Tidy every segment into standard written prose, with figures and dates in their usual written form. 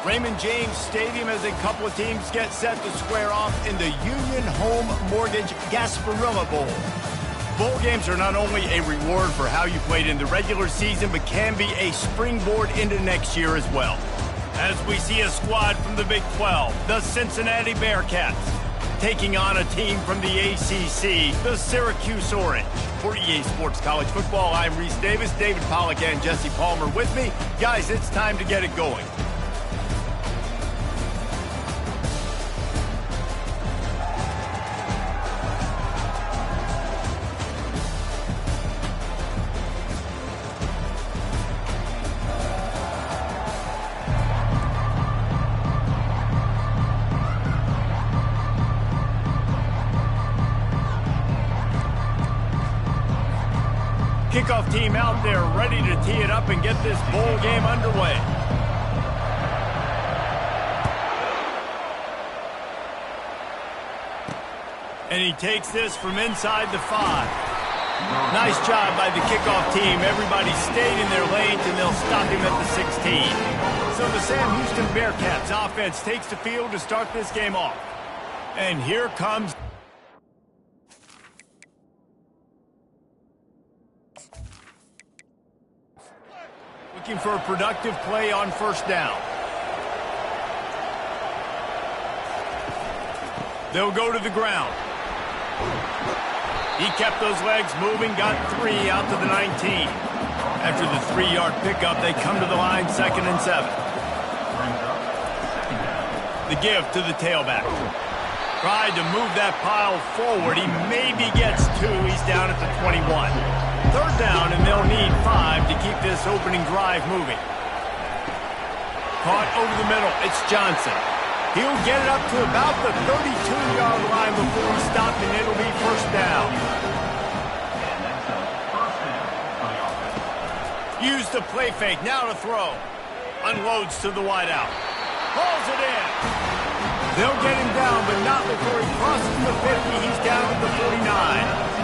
Raymond James Stadium as a couple of teams get set to square off in the Union Home Mortgage Gasparilla Bowl. Bowl games are not only a reward for how you played in the regular season, but can be a springboard into next year as well. As we see a squad from the Big 12, the Cincinnati Bearcats, taking on a team from the ACC, the Syracuse Orange. For EA Sports College Football, I'm Reese Davis, David Pollack and Jesse Palmer with me. Guys, it's time to get it going. Kickoff team out there ready to tee it up and get this bowl game underway. And he takes this from inside the 5. Nice job by the kickoff team. Everybody stayed in their lanes and they'll stop him at the 16. So the Sam Houston Bearcats offense takes the field to start this game off. And here comes... looking for a productive play on first down. They'll go to the ground. He kept those legs moving, got 3 out to the 19. After the 3-yard pickup, they come to the line, 2nd and 7. The give to the tailback. Tried to move that pile forward. He maybe gets 2. He's down at the 21. 3rd down, and they'll need 5 to keep this opening drive moving. Caught over the middle. It's Johnson. He'll get it up to about the 32-yard line before he's stopped, and it'll be first down. Use the play fake. Now to throw. Unloads to the wideout. Hauls it in. They'll get him down, but not before he crosses the 50. He's down at the 49.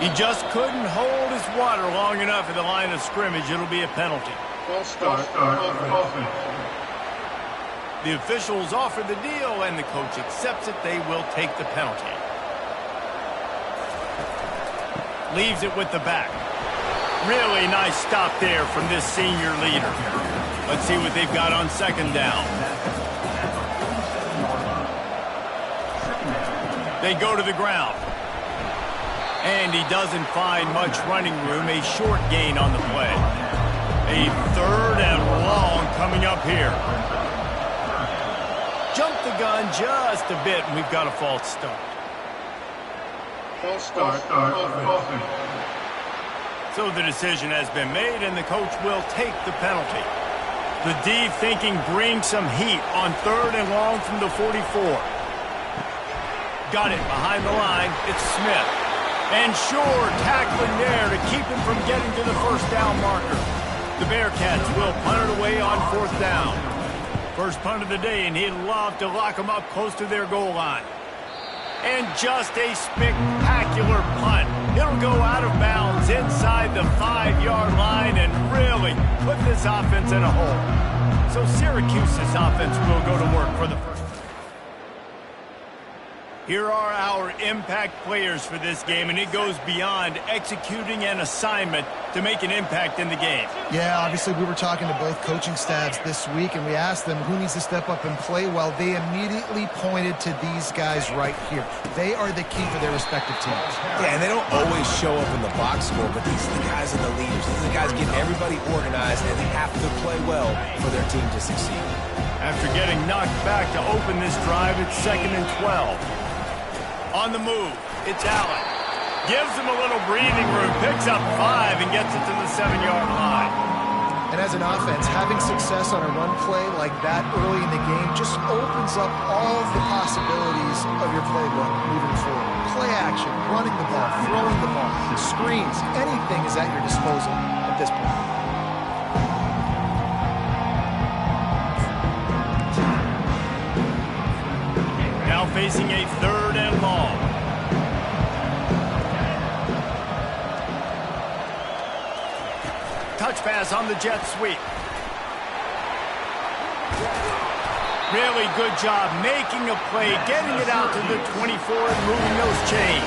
He just couldn't hold his water long enough at the line of scrimmage. It'll be a penalty. False start. The officials offer the deal, and the coach accepts it. They will take the penalty. Leaves it with the back. Really nice stop there from this senior leader. Let's see what they've got on 2nd down. They go to the ground. And he doesn't find much running room. A short gain on the play. A 3rd and long coming up here. Jump the gun just a bit, and we've got a false start. False start. So the decision has been made, and the coach will take the penalty. The D thinking bring some heat on 3rd and long from the 44. Got it behind the line. It's Smith. And sure, tackling there to keep him from getting to the first down marker. The Bearcats will punt it away on 4th down. First punt of the day, and he'd love to lock them up close to their goal line. And just a spectacular punt. It'll go out of bounds inside the 5-yard line and really put this offense in a hole. So Syracuse's offense will go to work for the first. Here are our impact players for this game, and it goes beyond executing an assignment to make an impact in the game. Yeah, obviously we were talking to both coaching staffs this week, and we asked them who needs to step up and play well. They immediately pointed to these guys right here. They are the key for their respective teams. Yeah, and they don't always show up in the box score, but these are the guys and the leaders. These are the guys getting everybody organized, and they have to play well for their team to succeed. After getting knocked back to open this drive, it's 2nd and 12. On the move, it's Allen. Gives him a little breathing room, picks up 5 and gets it to the 7-yard line. And as an offense, having success on a run play like that early in the game just opens up all the possibilities of your playbook moving forward. Play action, running the ball, throwing the ball, screens, anything is at your disposal at this point. Now facing a 3rd and long. Touch pass on the jet sweep. Really good job making a play, getting it out to the 24 and moving those chains.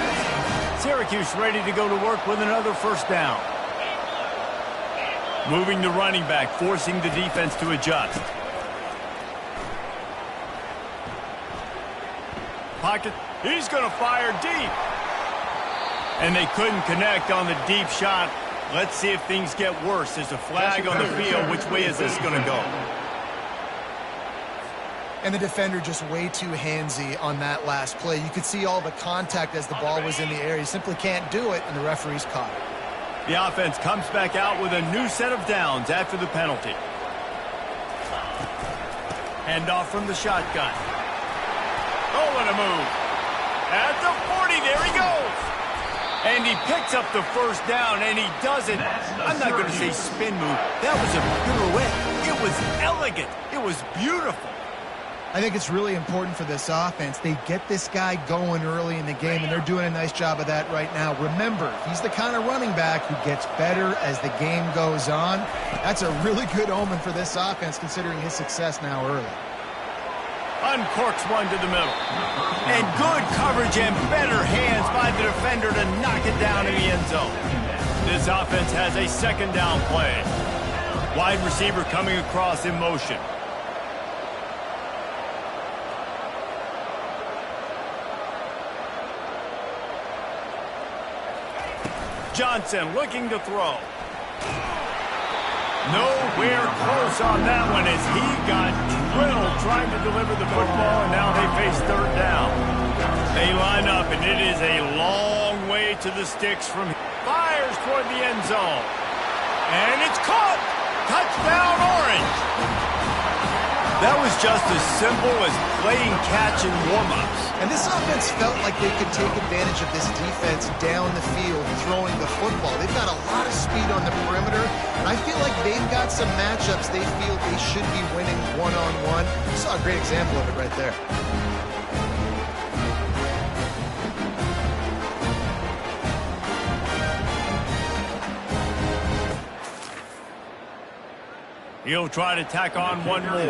Syracuse ready to go to work with another first down. Moving the running back, forcing the defense to adjust. Pocket, he's going to fire deep. And they couldn't connect on the deep shot. Let's see if things get worse. There's a flag on the field. Which way is this going to go? And the defender just way too handsy on that last play. You could see all the contact as the ball was in the air. He simply can't do it, and the referee's caught it. The offense comes back out with a new set of downs after the penalty. Handoff from the shotgun. Oh, and a move. At the 40, there he goes. And he picks up the first down, and he does it. I'm not going to say spin move. That was a pirouette. It was elegant. It was beautiful. I think it's really important for this offense. They get this guy going early in the game, and they're doing a nice job of that right now. Remember, he's the kind of running back who gets better as the game goes on. That's a really good omen for this offense, considering his success now early. Uncorks one to the middle. And good coverage and better hands by the defender to knock it down in the end zone. This offense has a second down play. Wide receiver coming across in motion. Johnson looking to throw. Nowhere close on that one as he got drilled trying to deliver the football, and now they face third down. They line up, and it is a long way to the sticks from here. Fires toward the end zone. And it's caught. Touchdown, Orange. That was just as simple as playing catch and warm-ups. And this offense felt like they could take advantage of this defense down the field throwing the football. They've got a lot of speed on the perimeter, and I feel like they've got some matchups they feel they should be winning one-on-one. You saw a great example of it right there. He'll try to tack on one more.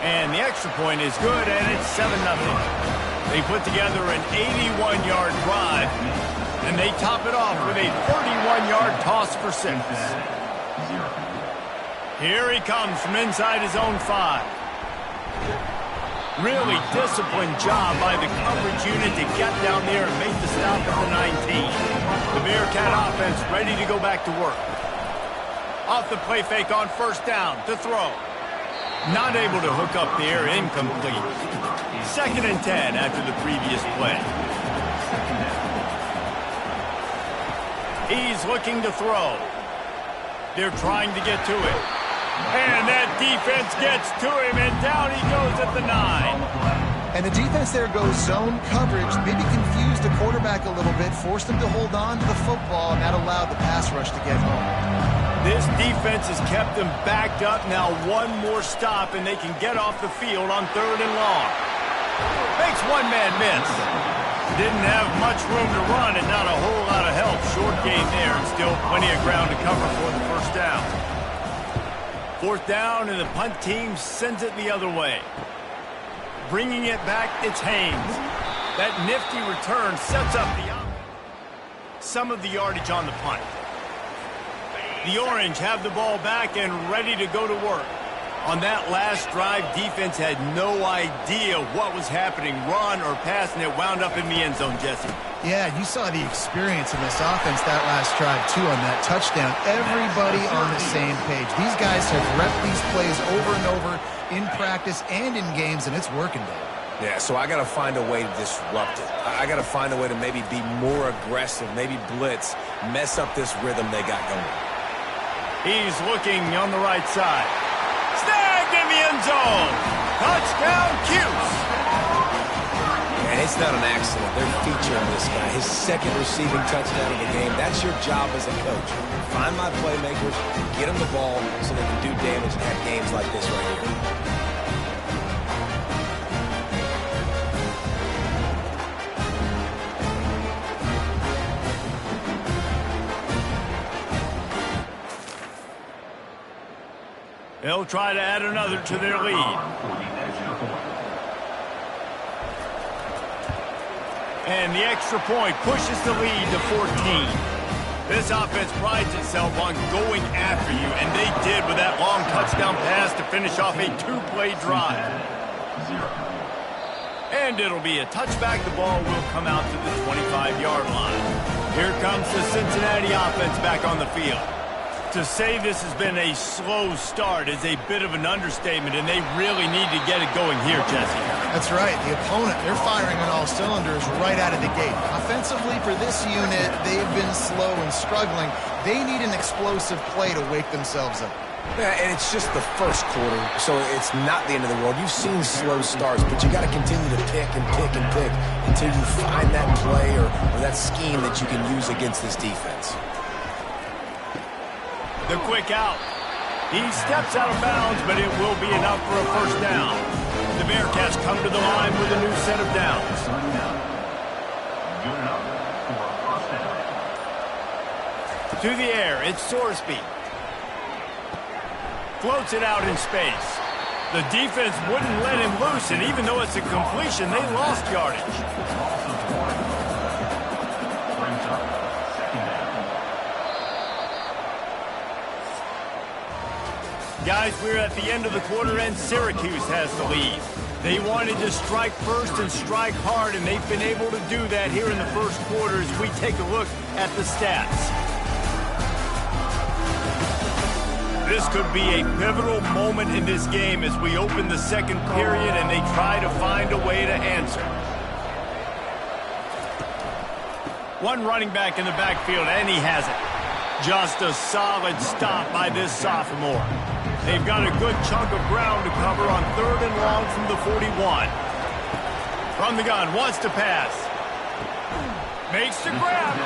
And the extra point is good, and it's 7-0. They put together an 81-yard drive, and they top it off with a 31-yard toss for 6. Here he comes from inside his own 5. Really disciplined job by the coverage unit to get down there and make the stop at the 19. The Bearcat offense ready to go back to work. Off the play fake on first down to throw. Not able to hook up there, incomplete. 2nd and 10 after the previous play. He's looking to throw. They're trying to get to it. And that defense gets to him, and down he goes at the 9. And the defense there goes zone coverage, maybe confused the quarterback a little bit, forced him to hold on to the football, and that allowed the pass rush to get home. This defense has kept them backed up. Now one more stop, and they can get off the field on 3rd and long. Makes one man miss. Didn't have much room to run and not a whole lot of help. Short gain there, and still plenty of ground to cover for the first down. 4th down, and the punt team sends it the other way. Bringing it back, it's Haynes. That nifty return sets up some of the yardage on the punt. The Orange have the ball back and ready to go to work. On that last drive, defense had no idea what was happening, run or pass, and it wound up in the end zone, Jesse. Yeah, you saw the experience in this offense that last drive, too, on that touchdown. Everybody on the same page. These guys have repped these plays over and over in practice and in games, and it's working, Dave. Yeah, so I got to find a way to disrupt it. I got to find a way to maybe be more aggressive, maybe blitz, mess up this rhythm they got going. He's looking on the right side. Snagged in the end zone. Touchdown, Cuse. And it's not an accident. They're featuring this guy. His 2nd receiving touchdown of the game. That's your job as a coach. Find my playmakers, get them the ball so they can do damage and have games like this right here. They'll try to add another to their lead. And the extra point pushes the lead to 14. This offense prides itself on going after you, and they did with that long touchdown pass to finish off a two-play drive. And it'll be a touchback. The ball will come out to the 25-yard line. Here comes the Cincinnati offense back on the field. To say this has been a slow start is a bit of an understatement, and they really need to get it going here, Jesse. That's right. The opponent, they're firing on all cylinders right out of the gate. Offensively, for this unit, they've been slow and struggling. They need an explosive play to wake themselves up. Yeah, and it's just the first quarter, so it's not the end of the world. You've seen slow starts, but you got to continue to pick and pick and pick until you find that play or that scheme that you can use against this defense. The quick out. He steps out of bounds, but it will be enough for a first down. The Bearcats come to the line with a new set of downs. To the air, it's Sorsby. Floats it out in space. The defense wouldn't let him loose, and even though it's a completion, they lost yardage. Guys, we're at the end of the quarter, and Syracuse has the lead. They wanted to strike first and strike hard, and they've been able to do that here in the first quarter as we take a look at the stats. This could be a pivotal moment in this game as we open the second period and they try to find a way to answer. One running back in the backfield, and he has it. Just a solid stop by this sophomore. They've got a good chunk of ground to cover on 3rd and long from the 41. From the gun, wants to pass. Makes the grab.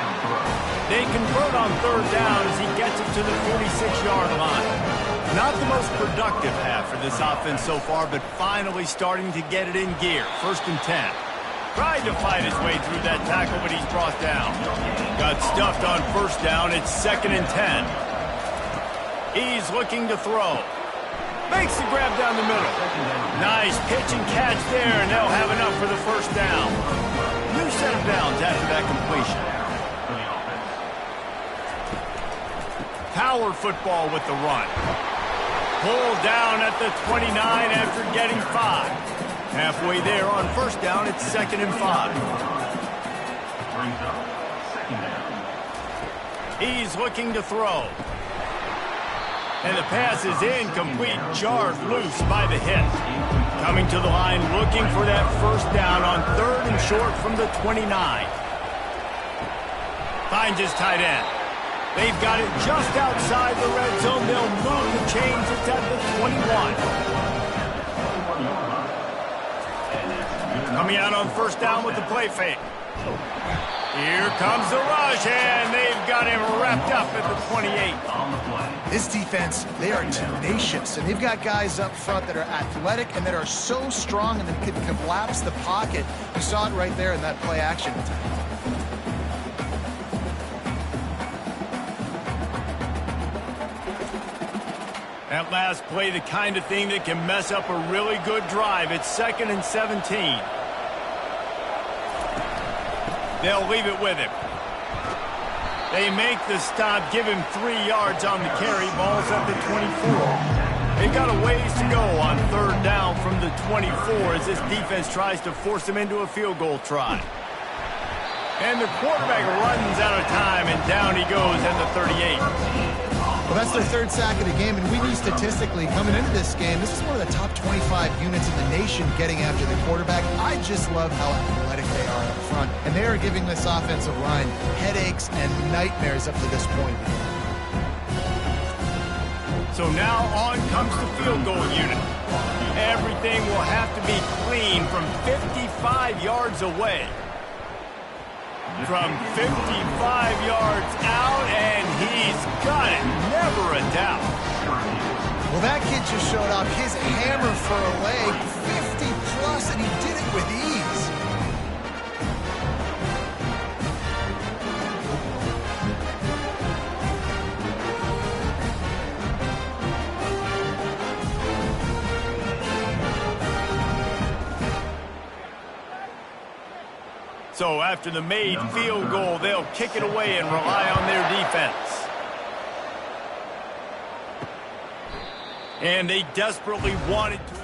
They convert on 3rd down as he gets it to the 46-yard line. Not the most productive half for this offense so far, but finally starting to get it in gear. 1st and 10. Tried to fight his way through that tackle, but he's brought down. Got stuffed on 1st down. It's 2nd and 10. He's looking to throw. Makes the grab down the middle. Nice pitch and catch there, and they'll have enough for the 1st down. New set of downs after that completion. Power football with the run. Pulled down at the 29 after getting 5. Halfway there on 1st down, it's 2nd and 5. He's looking to throw. And the pass is incomplete, jarred loose by the hit. Coming to the line, looking for that 1st down on 3rd and short from the 29. Finds his tight end. They've got it just outside the red zone. They'll move the chains. It's at the 21. Coming out on 1st down with the play fake. Here comes the rush, and they've got him wrapped up at the 28. This defense, they are tenacious, and they've got guys up front that are athletic and that are so strong and that can collapse the pocket. You saw it right there in that play action. That last play, the kind of thing that can mess up a really good drive. It's 2nd and 17. They'll leave it with him. They make the stop, give him 3 yards on the carry. Ball's at the 24. They've got a ways to go on 3rd down from the 24 as this defense tries to force him into a field goal try. And the quarterback runs out of time, and down he goes at the 38. Well, that's their 3rd sack of the game, and we knew statistically coming into this game, this is one of the top 25 units in the nation getting after the quarterback. I just love how athletic they are up front, and they are giving this offensive line headaches and nightmares up to this point. So now on comes the field goal unit. Everything will have to be clean from 55 yards away. From 55 yards out, and he's got it. Never a doubt. Well, that kid just showed off his hammer for a leg, 50-plus, and he did it with ease. So after the made field goal, they'll kick it away and rely on their defense. And they desperately wanted to.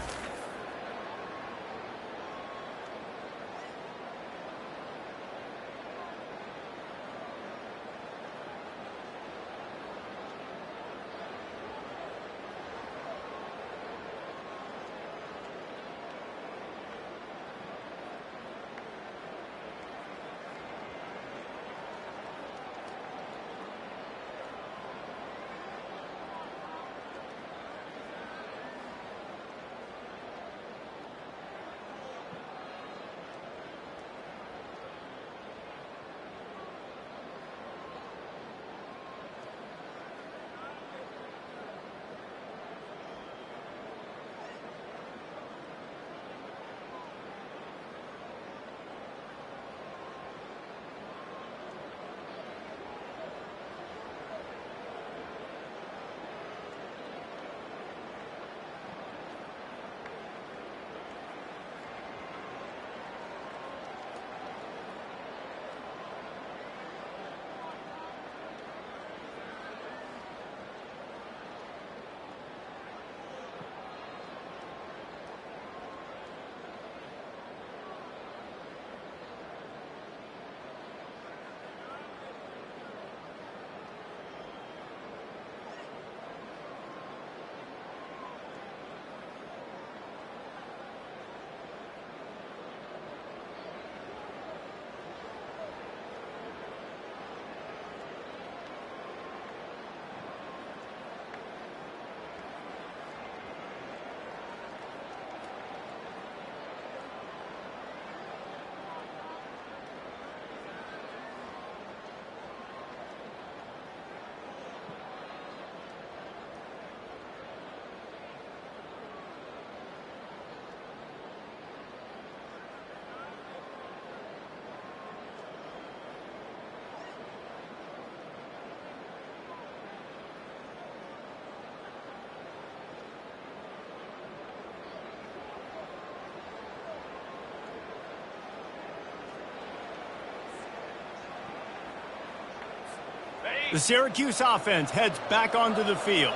The Syracuse offense heads back onto the field.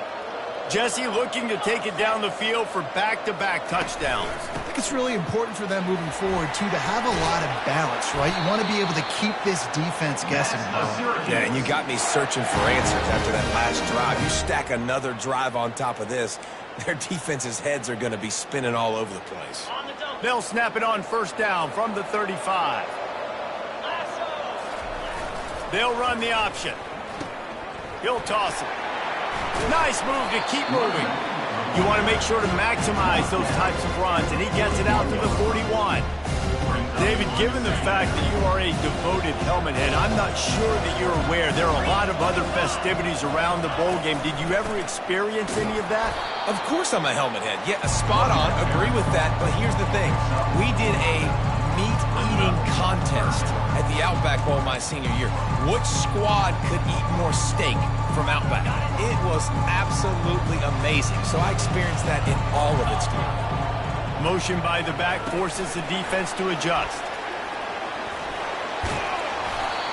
Jesse looking to take it down the field for back-to-back touchdowns. I think it's really important for them moving forward, too, to have a lot of balance, right? You want to be able to keep this defense guessing. Yeah, and you got me searching for answers after that last drive. You stack another drive on top of this, their defense's heads are going to be spinning all over the place. They'll snap it on first down from the 35. They'll run the option. He'll toss it. Nice move to keep moving. You want to make sure to maximize those types of runs, and he gets it out to the 41. David, given the fact that you are a devoted helmet head, I'm not sure that you're aware there are a lot of other festivities around the bowl game. Did you ever experience any of that? Of course I'm a helmet head. Yeah, spot on. Agree with that. But here's the thing. We did a meat-eating contest at the Outback Bowl my senior year. Which squad could eat more steak from Outback? It was absolutely amazing. So I experienced that in all of its glory. Motion by the back forces the defense to adjust.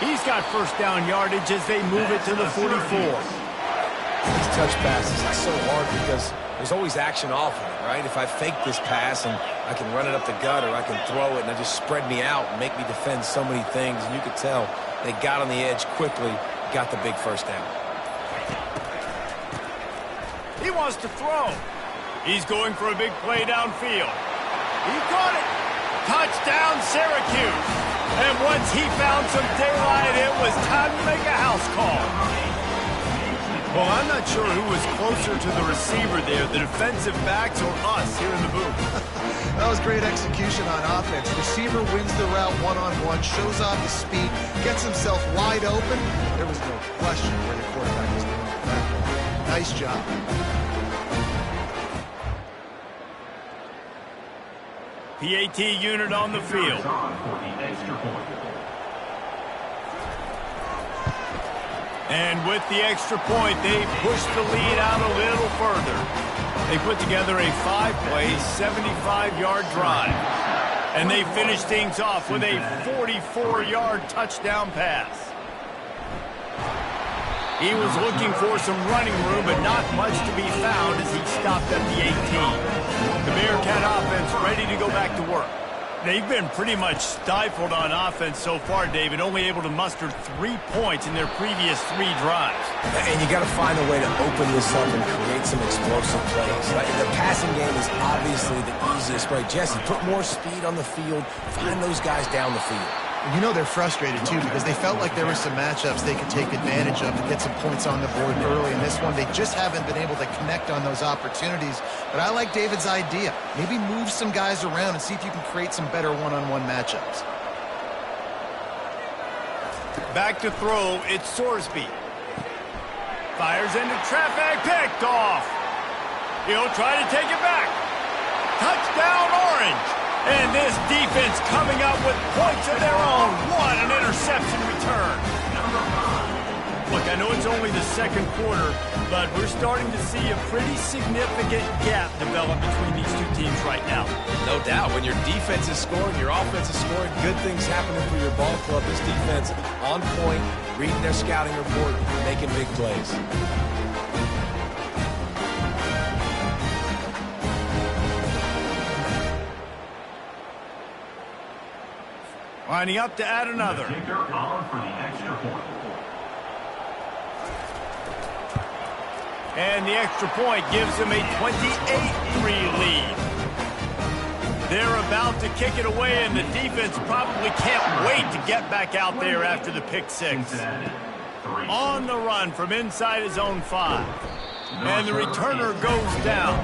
He's got first down yardage as they move it to the 44. These touch passes, it's so hard because there's always action off of it, right? If I fake this pass and I can run it up the gut or I can throw it and it just spread me out and make me defend so many things. And you could tell they got on the edge quickly, got the big first down. He wants to throw. He's going for a big play downfield. He caught it. Touchdown, Syracuse. And once he found some daylight, it was time to make a house call. Well, I'm not sure who was closer to the receiver there, the defensive backs or us here in the booth. That was great execution on offense. Receiver wins the route one-on-one, shows off his speed, gets himself wide open. There was no question where the quarterback was going with that ball. Nice job. PAT unit on the field. And with the extra point, they push the lead out a little further. They put together a 5-play, 75-yard drive. And they finish things off with a 44-yard touchdown pass. He was looking for some running room, but not much to be found as he stopped at the 18. The Bearcat offense ready to go back to work. They've been pretty much stifled on offense so far, David, only able to muster 3 points in their previous 3 drives. And you got to find a way to open this up and create some explosive plays. The passing game is obviously the easiest way. Jesse, put more speed on the field, find those guys down the field. You know they're frustrated, too, because they felt like there were some matchups they could take advantage of to get some points on the board early. In this one, they just haven't been able to connect on those opportunities. But I like David's idea. Maybe move some guys around and see if you can create some better one-on-one matchups. Back to throw, it's Sorsby. Fires into traffic, picked off. He'll try to take it back. Touchdown, Orange. And this defense coming up with points of their own. What an interception return. Look, I know it's only the second quarter, but we're starting to see a pretty significant gap develop between these two teams right now. No doubt. When your defense is scoring, your offense is scoring, good things happening for your ball club. This defense on point, reading their scouting report, making big plays. Lining up to add another. And the extra point gives them a 28-3 lead. They're about to kick it away, and the defense probably can't wait to get back out there after the pick six. On the run from inside his own 5. And the returner goes down.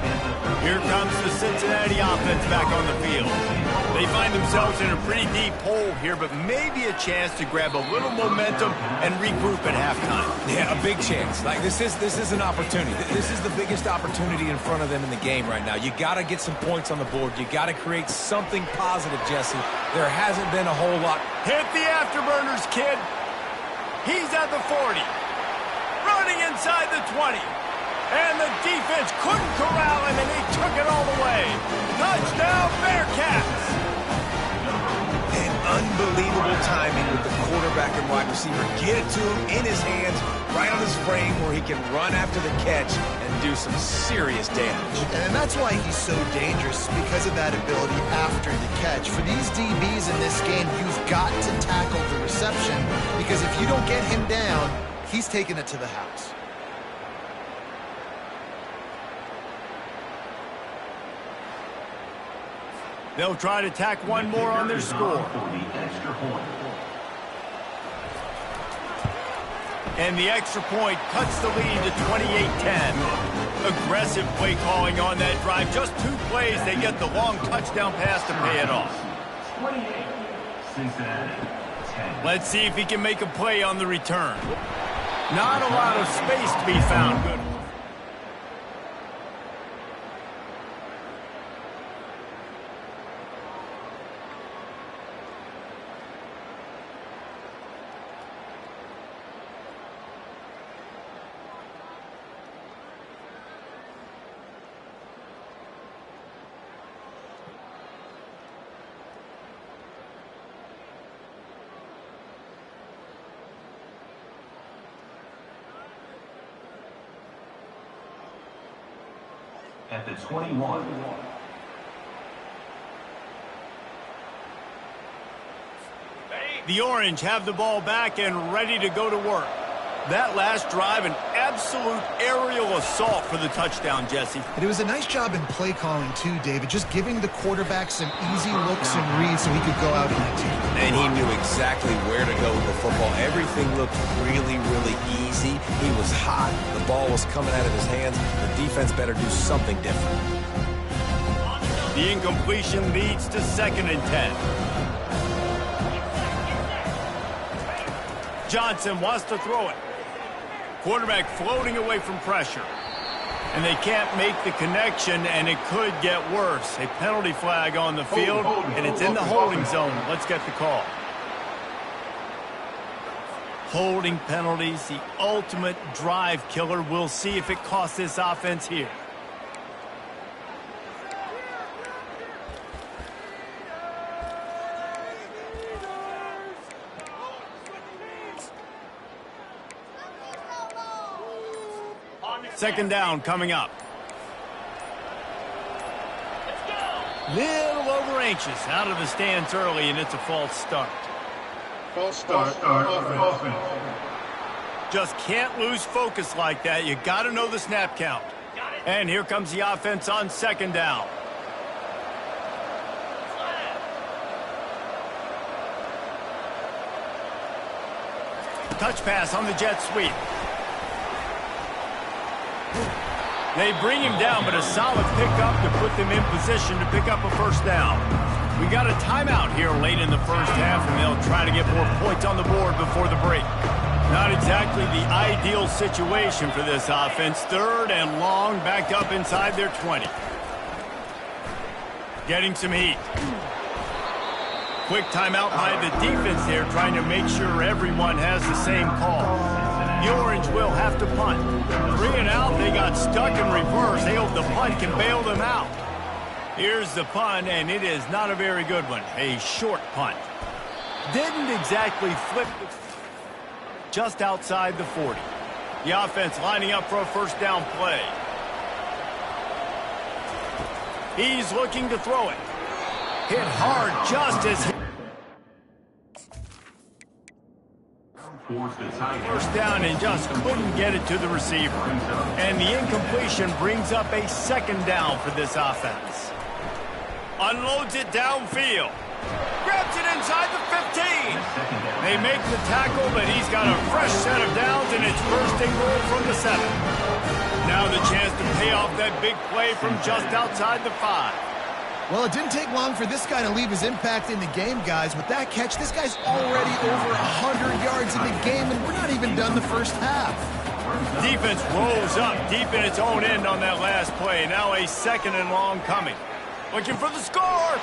Here comes the Cincinnati offense back on the field. They find themselves in a pretty deep hole here, but maybe a chance to grab a little momentum and regroup at halftime. Yeah, a big chance. Like this is an opportunity. This is the biggest opportunity in front of them in the game right now. You got to get some points on the board. You got to create something positive, Jesse. There hasn't been a whole lot. Hit the afterburners, kid. He's at the 40. Running inside the 20. And the defense couldn't corral him, and he took it all the way. Touchdown, Bearcats! And unbelievable timing with the quarterback and wide receiver. Get it to him in his hands, right on his frame where he can run after the catch and do some serious damage. And that's why he's so dangerous, because of that ability after the catch. For these DBs in this game, you've got to tackle the reception, because if you don't get him down, he's taking it to the house. They'll try to tack one more on their score. And the extra point cuts the lead to 28-10. Aggressive play calling on that drive. Just 2 plays, they get the long touchdown pass to pay it off. Let's see if he can make a play on the return. Not a lot of space to be found. Good. At the 21. The Orange have the ball back and ready to go to work. That last drive, an absolute aerial assault for the touchdown, Jesse. And it was a nice job in play calling, too, David, just giving the quarterback some easy looks and reads so he could go out and hit. And he knew exactly where to go with the football. Everything looked really, really easy. He was hot. The ball was coming out of his hands. The defense better do something different. The incompletion leads to 2nd and 10. Johnson wants to throw it. Quarterback floating away from pressure. And they can't make the connection, and it could get worse. A penalty flag on the field, and it's in the holding zone. Let's get the call. Holding penalties, the ultimate drive killer. We'll see if it costs this offense here. Second down coming up. Little over anxious, out of the stands early, and it's a false start. False start. Offense. Just can't lose focus like that. You got to know the snap count. And here comes the offense on second down. Touch pass on the jet sweep. They bring him down, but a solid pickup to put them in position to pick up a first down. We got a timeout here late in the first half, and they'll try to get more points on the board before the break. Not exactly the ideal situation for this offense. Third and long, backed up inside their 20. Getting some heat. Quick timeout by the defense there, trying to make sure everyone has the same call. The Orange will have to punt. 3 and out, they got stuck in reverse. They hope the punt can bail them out. Here's the punt, and it is not a very good one. A short punt. Didn't exactly flip just outside the 40. The offense lining up for a first down play. He's looking to throw it. Hit hard just as... First down and just couldn't get it to the receiver. And the incompletion brings up a second down for this offense. Unloads it downfield. Grabs it inside the 15. They make the tackle, but he's got a fresh set of downs, and it's first and goal from the 7. Now the chance to pay off that big play from just outside the 5. Well, it didn't take long for this guy to leave his impact in the game, guys. With that catch, this guy's already over 100 yards in the game, and we're not even done the first half. Defense rolls up deep in its own end on that last play. Now a second and long coming. Looking for the score.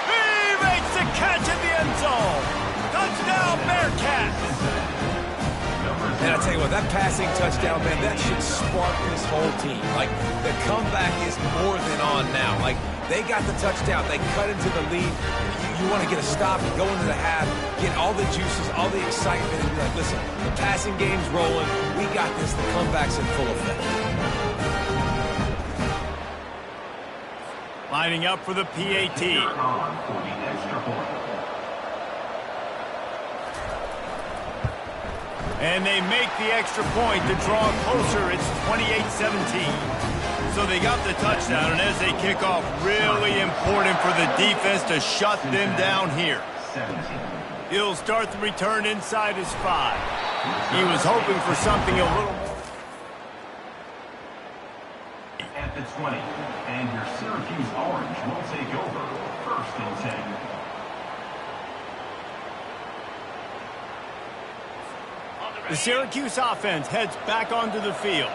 He makes the catch in the end zone. Touchdown, Bearcats. And I tell you what, that passing touchdown, man, that should spark this whole team. Like, the comeback is more than on now. Like, they got the touchdown. They cut into the lead. You want to get a stop and go into the half, get all the juices, all the excitement, and be like, listen, the passing game's rolling. We got this. The comeback's in full effect. Lining up for the PAT. And they make the extra point to draw closer. It's 28-17. So they got the touchdown, and as they kick off, really important for the defense to shut them down here. He'll start the return inside his 5. He was hoping for something a little more. At the 20, and your Syracuse Orange will take over. First and 10. The Syracuse offense heads back onto the field.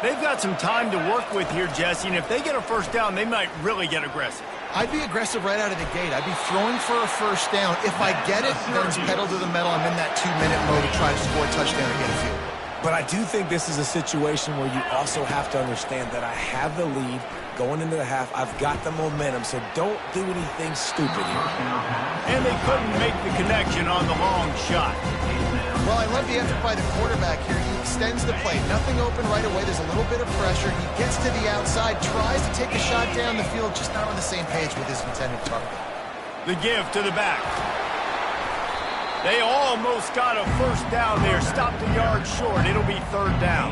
They've got some time to work with here, Jesse, and if they get a first down, they might really get aggressive. I'd be aggressive right out of the gate. I'd be throwing for a first down. If I get it, then it's pedal to the metal. I'm in that 2-minute mode to try to score a touchdown and get a field. But I do think this is a situation where you also have to understand that I have the lead going into the half. I've got the momentum, so don't do anything stupid here. And they couldn't make the connection on the long shot. Well, I love the effort by the quarterback here. He extends the play. Nothing open right away. There's a little bit of pressure. He gets to the outside, tries to take a shot down the field, just not on the same page with his intended target. The give to the back. They almost got a first down there. Stopped a yard short. It'll be third down.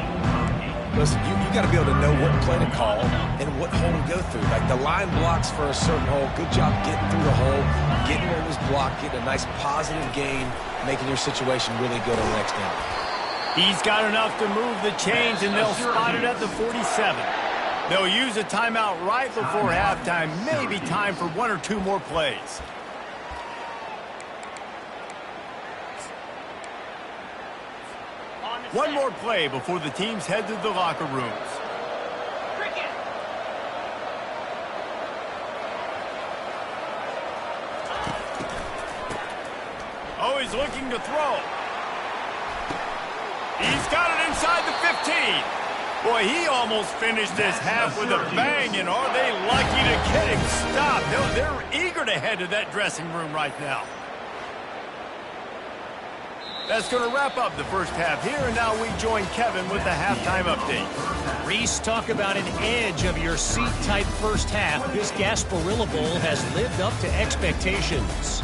Listen, you got to be able to know what play to call and what hole to go through. Like, the line blocks for a certain hole. Good job getting through the hole, getting where it was blocked, getting a nice positive gain, making your situation really good on the next down. He's got enough to move the chains, and they'll spot it at the 47. They'll use a timeout right before halftime. Maybe time for 1 or 2 more plays. One more play before the teams head to the locker rooms. Oh, he's looking to throw. He's got it inside the 15. Boy, he almost finished this half with a bang, and are they lucky to get him stopped? They're eager to head to that dressing room right now. That's going to wrap up the first half here, and now we join Kevin with the halftime update. Reese, talk about an edge of your seat type first half. This Gasparilla Bowl has lived up to expectations.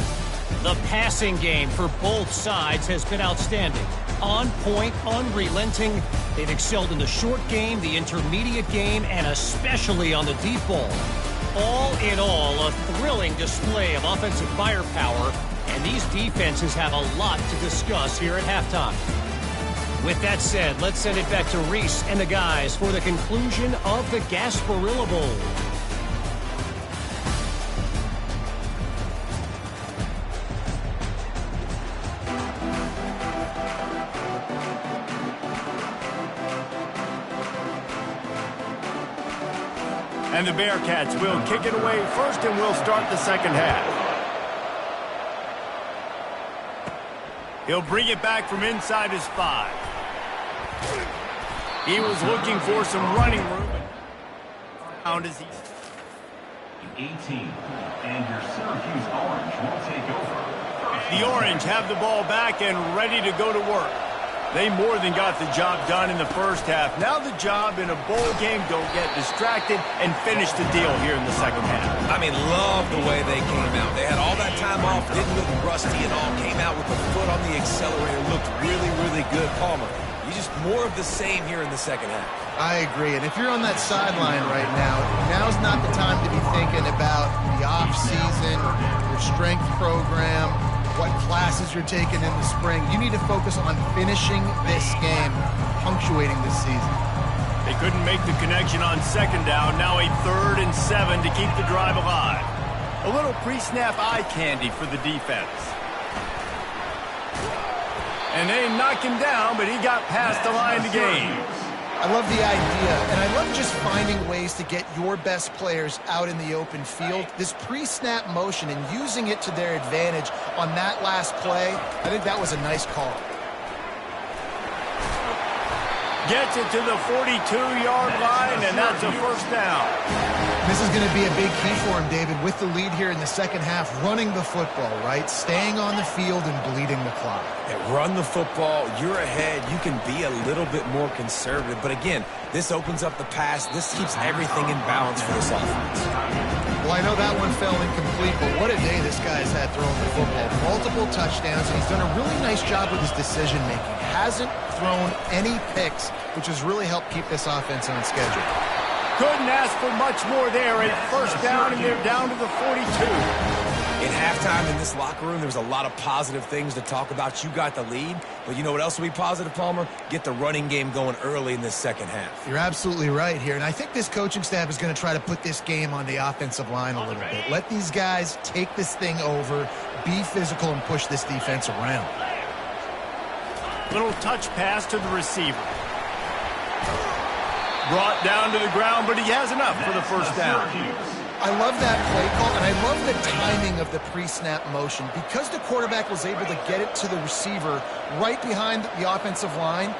The passing game for both sides has been outstanding. On point, unrelenting. They've excelled in the short game, the intermediate game, and especially on the deep ball. All in all, a thrilling display of offensive firepower, and these defenses have a lot to discuss here at halftime. With that said, let's send it back to Reese and the guys for the conclusion of the Gasparilla Bowl. And the Bearcats will kick it away first, and we'll start the second half. He'll bring it back from inside his 5. He was looking for some running room. Found as he... 18, and your Syracuse Orange will take over. The Orange have the ball back and ready to go to work. They more than got the job done in the first half. Now the job in a bowl game, don't get distracted and finish the deal here in the second half. I mean, love the way they came out. They had all that time off, didn't look rusty at all, came out with the foot on the accelerator, looked really, really good. Palmer, you just more of the same here in the second half. I agree, and if you're on that sideline right now, now's not the time to be thinking about the off-season, your strength program, what classes you're taking in the spring. You need to focus on finishing this game, punctuating this season. They couldn't make the connection on second down. Now a 3rd and 7 to keep the drive alive. A little pre-snap eye candy for the defense. And they knock him down, but he got past the line to gain. I love the idea, and I love just finding ways to get your best players out in the open field. This pre-snap motion and using it to their advantage on that last play, I think that was a nice call. Gets it to the 42-yard line, and that's a first down. This is going to be a big key for him, David, with the lead here in the second half, running the football, right? Staying on the field and bleeding the clock. Yeah, run the football, you're ahead, you can be a little bit more conservative. But again, this opens up the pass. This keeps everything in balance for this offense. Well, I know that one fell incomplete, but what a day this guy's had throwing the football. Multiple touchdowns, and he's done a really nice job with his decision-making. Hasn't thrown any picks, which has really helped keep this offense on schedule. Couldn't ask for much more there. A first down, and they're down to the 42. In halftime in this locker room, there was a lot of positive things to talk about. You got the lead, but you know what else will be positive, Palmer? Get the running game going early in this second half. You're absolutely right here, and I think this coaching staff is going to try to put this game on the offensive line a little bit. Let these guys take this thing over, be physical, and push this defense around. Little touch pass to the receiver. Brought down to the ground, but he has enough for the first down. I love that play call, and I love the timing of the pre-snap motion. Because the quarterback was able to get it to the receiver right behind the offensive line,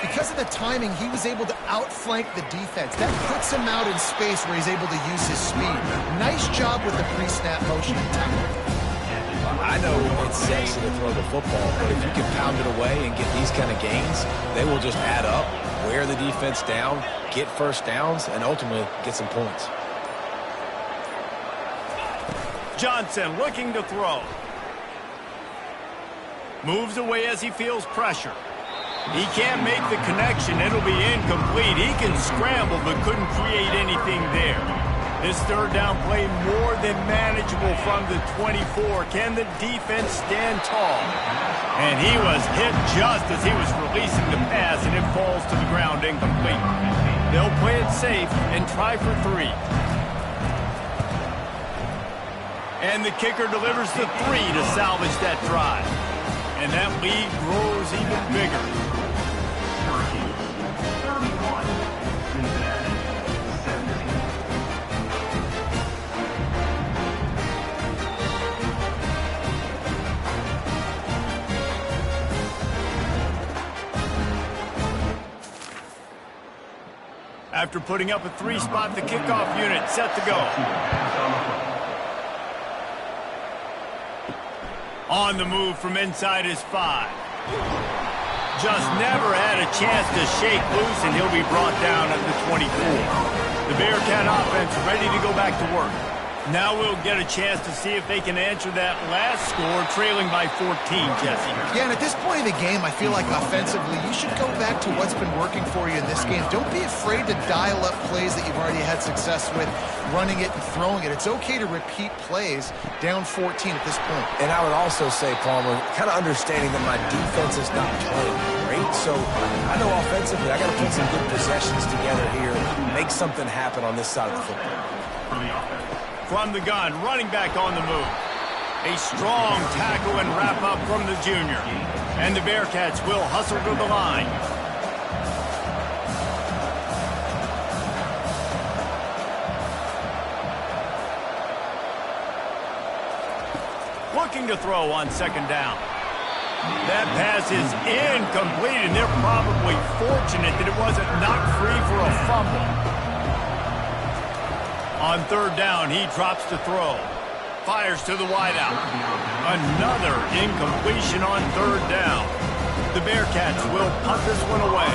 because of the timing, he was able to outflank the defense. That puts him out in space where he's able to use his speed. Nice job with the pre-snap motion and timing. I know it's sexy to throw the football, but if you can pound it away and get these kind of gains, they will just add up, wear the defense down, get first downs, and ultimately get some points. Johnson looking to throw. Moves away as he feels pressure. He can't make the connection. It'll be incomplete. He can scramble but couldn't create anything there. This third down play more than manageable from the 24. Can the defense stand tall? And he was hit just as he was releasing the pass, and it falls to the ground incomplete. They'll play it safe and try for 3. And the kicker delivers the 3 to salvage that drive. And that lead grows even bigger. Syracuse 31, Cincinnati 17. After putting up a 3-spot, the kickoff unit set to go. On the move from inside his 5. Just never had a chance to shake loose, and he'll be brought down at the 24. The Bearcat offense ready to go back to work. Now we'll get a chance to see if they can answer that last score, trailing by 14, Jesse. Yeah, and at this point in the game, I feel like offensively, you should go back to what's been working for you in this game. Don't be afraid to dial up plays that you've already had success with, running it and throwing it. It's okay to repeat plays down 14 at this point. And I would also say, Palmer, kind of understanding that my defense is not playing great, so I know offensively I got to put some good possessions together here, make something happen on this side of the football. From the gun, running back on the move. A strong tackle and wrap up from the junior. And the Bearcats will hustle to the line. Looking to throw on second down. That pass is incomplete, and they're probably fortunate that it wasn't knocked free for a fumble. On third down, he drops to throw. Fires to the wideout. Another incompletion on third down. The Bearcats will punt this one away.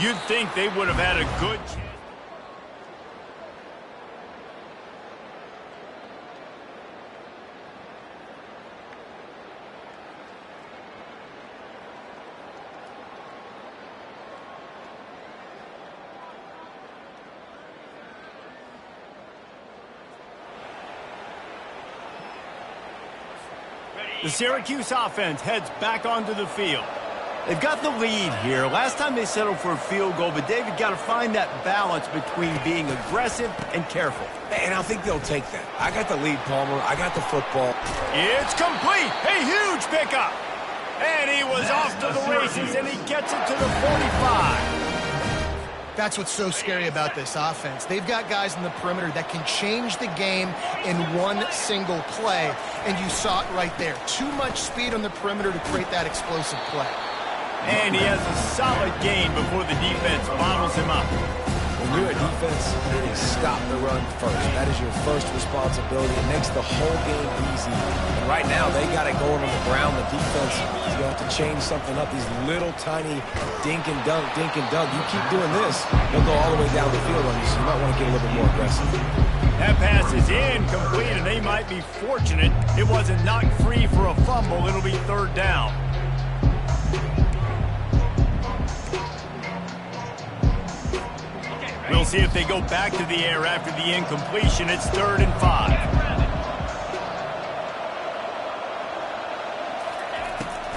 You'd think they would have had a good chance. The Syracuse offense heads back onto the field. They've got the lead here. Last time they settled for a field goal, but David got to find that balance between being aggressive and careful. And I think they'll take that. I got the lead, Palmer. I got the football. It's complete. A huge pickup. And he was off to the races, and he gets it to the 45. That's what's so scary about this offense. They've got guys in the perimeter that can change the game in one single play, and you saw it right there. Too much speed on the perimeter to create that explosive play. And he has a solid gain before the defense bottles him up. When you're a defense, it is stop the run first. That is your first responsibility. It makes the whole game easy. And right now, they got it going on the ground. The defense is going to have to change something up. These little tiny dink and dunk, dink and dunk. You keep doing this, they'll go all the way down the field on you, so you might want to get a little bit more aggressive. That pass is incomplete, and they might be fortunate it wasn't knocked free for a fumble. It'll be third down. We'll see if they go back to the air after the incompletion. It's 3rd and 5.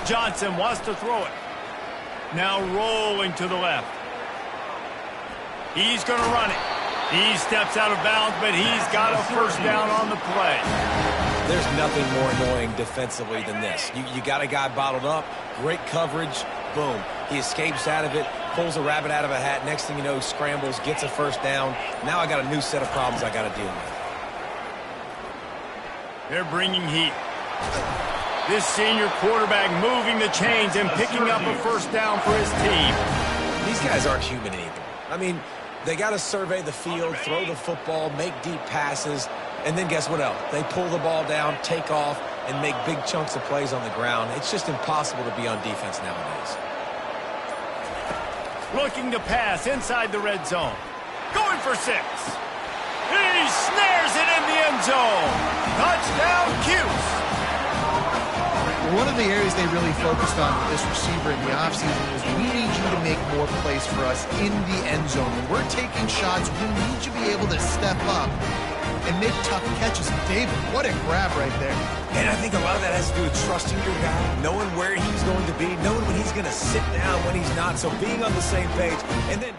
Johnson wants to throw it. Now rolling to the left. He's going to run it. He steps out of bounds, but he's got a first down on the play. There's nothing more annoying defensively than this. You got a guy bottled up, great coverage, boom. He escapes out of it, pulls a rabbit out of a hat. Next thing you know, scrambles, gets a first down. Now I got a new set of problems I got to deal with. They're bringing heat. This senior quarterback moving the chains and picking up a first down for his team. These guys aren't human either. I mean, they got to survey the field, throw the football, make deep passes, and then guess what else? They pull the ball down, take off, and make big chunks of plays on the ground. It's just impossible to be on defense nowadays. Looking to pass inside the red zone. Going for 6. He snares it in the end zone. Touchdown, Cuse. One of the areas they really focused on with this receiver in the offseason is we need you to make more plays for us in the end zone. When we're taking shots, we need you to be able to step up and make tough catches. David, what a grab right there. And I think a lot of that has to do with trusting your guy, knowing where he's going to be, knowing when he's going to sit down, when he's not. So being on the same page, and then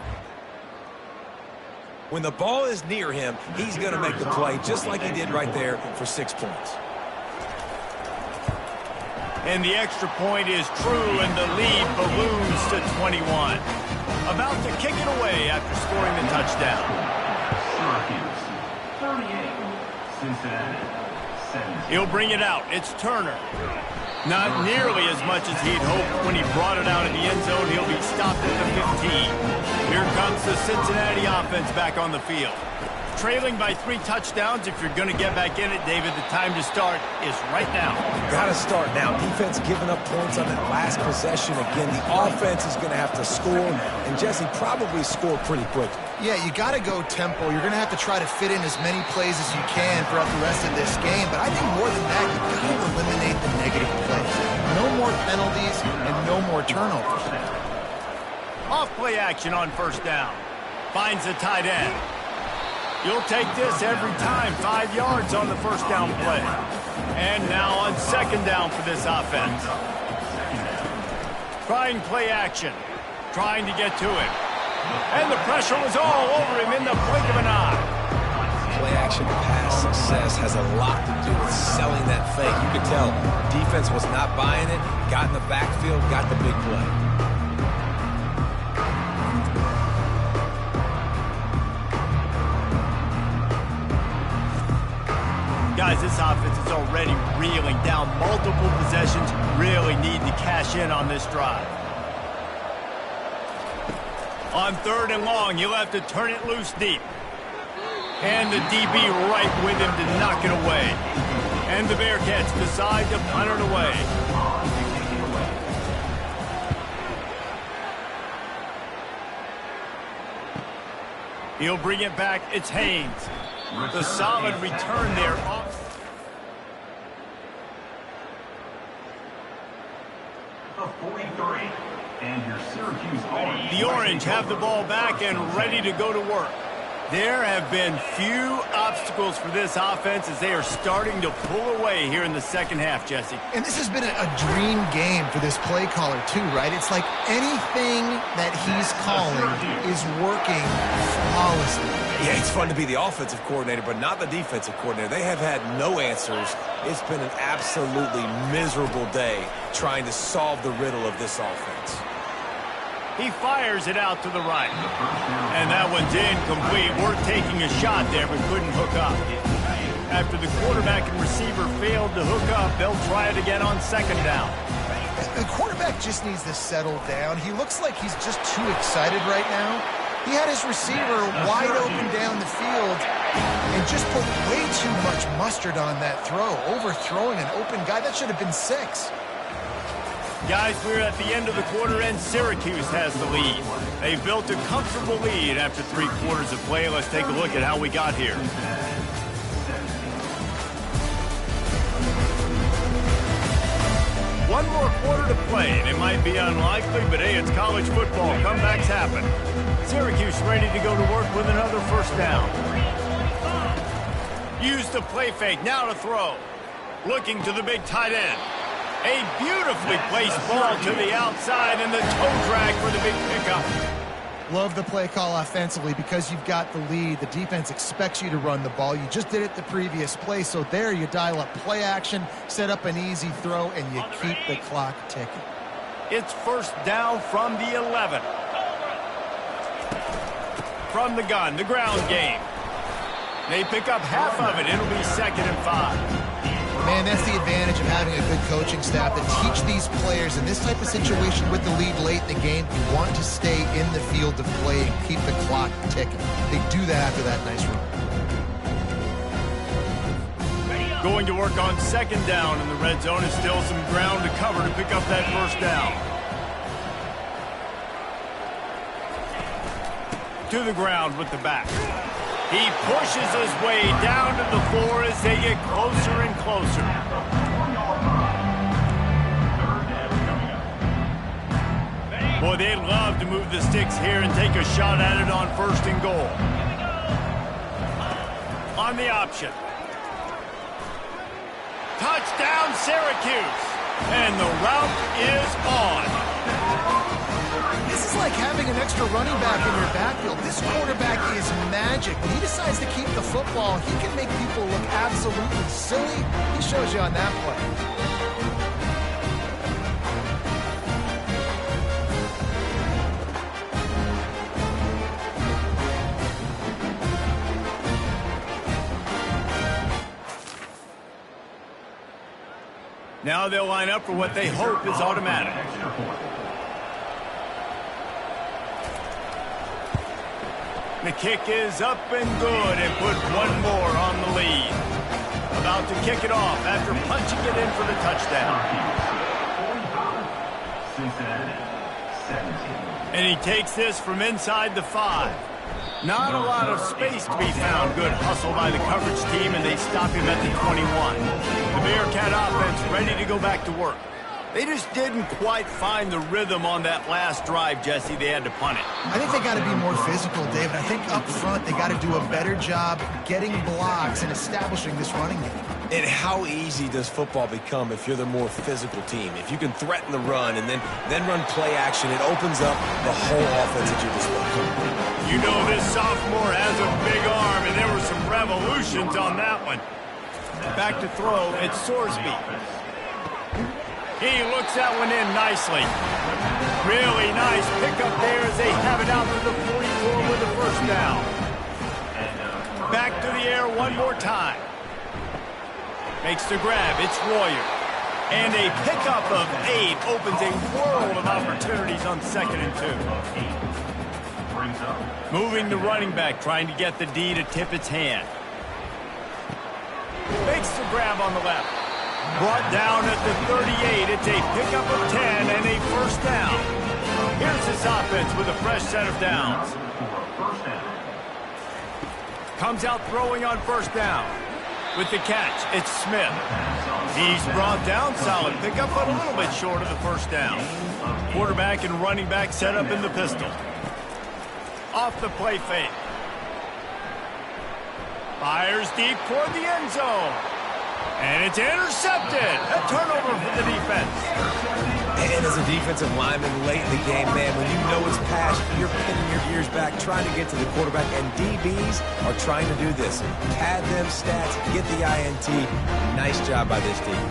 when the ball is near him, he's going to make the play just like he did right there for 6 points. And the extra point is true, and the lead balloons to 21. About to kick it away after scoring the touchdown. Syracuse, 38. Cincinnati, 17. He'll bring it out. It's Turner. Not nearly as much as he'd hoped when he brought it out in the end zone. He'll be stopped at the 15. Here comes the Cincinnati offense back on the field. trailing by 3 touchdowns. If you're going to get back in it, David, the time to start is right now. Got to start now. Defense giving up points on that last possession. Again, the offense is going to have to score, and Jesse probably score pretty quickly. Yeah, you got to go tempo. You're going to have to try to fit in as many plays as you can throughout the rest of this game. But I think more than that, you've got to eliminate the negative plays. No more penalties and no more turnovers. Off play action on first down. Finds the tight end. You'll take this every time. 5 yards on the first down play. And now on second down for this offense. Trying play action. Trying to get to him. And the pressure was all over him in the blink of an eye. Play action pass success has a lot to do with selling that fake. You could tell defense was not buying it. Got in the backfield, got the big play. Guys, this offense is already reeling down multiple possessions. Really need to cash in on this drive. On 3rd and long, you'll have to turn it loose deep. And the DB right with him to knock it away. And the Bearcats decide to punt it away. He'll bring it back. It's Haynes. The solid return there. The 43. And your Syracuse Orange. The Orange have the ball back and ready to go to work. There have been few obstacles for this offense as they are starting to pull away here in the second half, Jesse. And this has been a dream game for this play caller too, right? It's like anything that he's calling is working flawlessly. Yeah, it's fun to be the offensive coordinator, but not the defensive coordinator. They have had no answers. It's been an absolutely miserable day trying to solve the riddle of this offense. He fires it out to the right. And that one's incomplete. We're taking a shot there, but couldn't hook up. After the quarterback and receiver failed to hook up, they'll try it again on second down. The quarterback just needs to settle down. He looks like he's just too excited right now. He had his receiver wide open down the field and just put way too much mustard on that throw, overthrowing an open guy. That should have been 6. Guys, we're at the end of the quarter, and Syracuse has the lead. They've built a comfortable lead after 3 quarters of play. Let's take a look at how we got here. One more quarter to play, and it might be unlikely, but hey, it's college football. Comebacks happen. Syracuse ready to go to work with another first down. Use the play fake, now to throw. Looking to the big tight end. A beautifully placed ball to the outside, and the toe drag for the big pickup. Love the play call offensively because you've got the lead. The defense expects you to run the ball. You just did it the previous play, so there you dial up play action, set up an easy throw, and you keep the clock ticking. It's first down from the 11. From the gun, the ground game. They pick up half of it. It'll be 2nd and 5. Man, that's the advantage of having a good coaching staff that teach these players in this type of situation with the lead late in the game. You want to stay in the field of play and keep the clock ticking. They do that after that nice run. Going to work on second down, and the red zone is still some ground to cover to pick up that first down. To the ground with the back. He pushes his way down to the floor as they get closer and closer. Boy, they'd love to move the sticks here and take a shot at it on 1st and goal. On the option. Touchdown, Syracuse. And the route is on. This is like having an extra running back in your backfield. This quarterback is magic. When he decides to keep the football, he can make people look absolutely silly. He shows you on that play. Now they'll line up for what they hope is automatic. The kick is up and good and put one more on the lead. About to kick it off after punching it in for the touchdown. Cincinnati, 17. And he takes this from inside the 5. Not a lot of space to be found. Good hustle by the coverage team, and they stop him at the 21. The Bearcat offense ready to go back to work. They just didn't quite find the rhythm on that last drive, Jesse. They had to punt it. I think they got to be more physical, David. I think up front they got to do a better job getting blocks and establishing this running game. And how easy does football become if you're the more physical team? If you can threaten the run and then run play action, it opens up the whole offense at your disposal. You know this sophomore has a big arm, and there were some revolutions on that one. Back to throw, it's Sorsby. He looks that one in nicely. Really nice pickup there as they have it out to the 44 with the first down. Back to the air one more time. Makes the grab. It's Royer. And a pickup of 8 opens a world of opportunities on 2nd and 2. Moving the running back, trying to get the D to tip its hand. Makes the grab on the left. Brought down at the 38. It's a pickup of 10 and a first down. Here's this offense with a fresh set of downs. Comes out throwing on first down. With the catch, it's Smith. He's brought down. Solid pickup, but a little bit short of the first down. Quarterback and running back set up in the pistol. Off the play fake. Fires deep toward the end zone. And it's intercepted. A turnover for the defense. And as a defensive lineman late in the game, man, when you know it's past, you're pinning your ears back, trying to get to the quarterback. And DBs are trying to do this. Pad them stats, get the INT. Nice job by this team.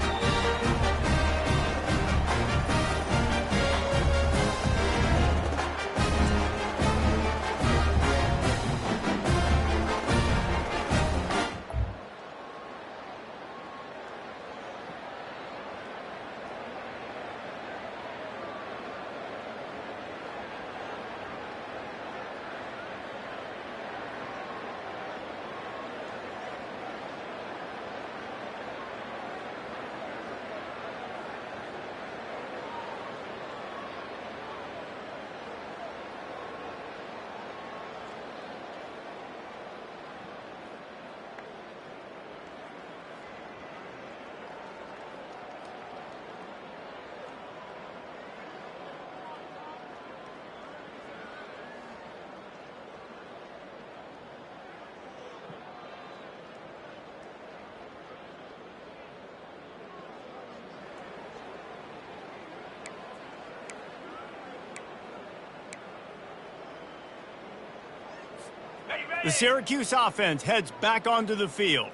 The Syracuse offense heads back onto the field.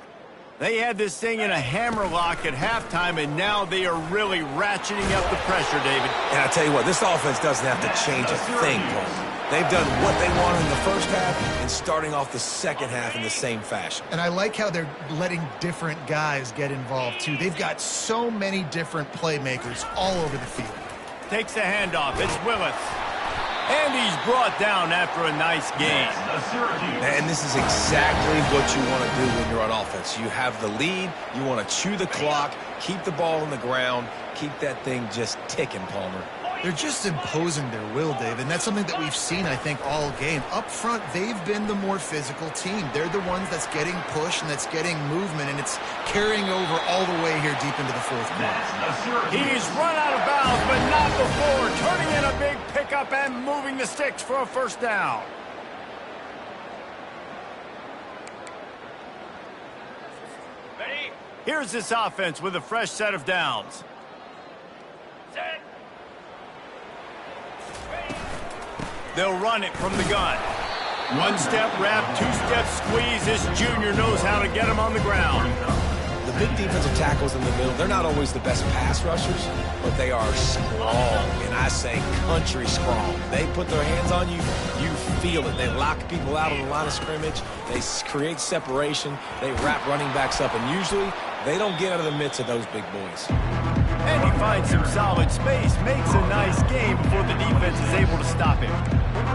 They had this thing in a hammerlock at halftime, and now they are really ratcheting up the pressure, David. And I tell you what, this offense doesn't have to change a thing, Paul. They've done what they wanted in the first half and starting off the second half in the same fashion. And I like how they're letting different guys get involved, too. They've got so many different playmakers all over the field. Takes the handoff. It's Willis. And he's brought down after a nice game. And this is exactly what you want to do when you're on offense. You have the lead. You want to chew the clock, keep the ball on the ground, keep that thing just ticking, Palmer. They're just imposing their will, Dave, and that's something that we've seen, I think, all game. Up front, they've been the more physical team. They're the ones that's getting pushed and that's getting movement, and it's carrying over all the way here deep into the fourth quarter. He's run out of bounds, but not before. Turning in a big pickup and moving the sticks for a first down. Here's this offense with a fresh set of downs. They'll run it from the gun. One-step wrap, two-step squeeze. This junior knows how to get him on the ground. The big defensive tackles in the middle, they're not always the best pass rushers, but they are strong, and I say country strong. They put their hands on you, you feel it. They lock people out on the line of scrimmage. They create separation. They wrap running backs up, and usually They don't get out of the midst of those big boys. And he finds some solid space, makes a nice game before the defense is able to stop him.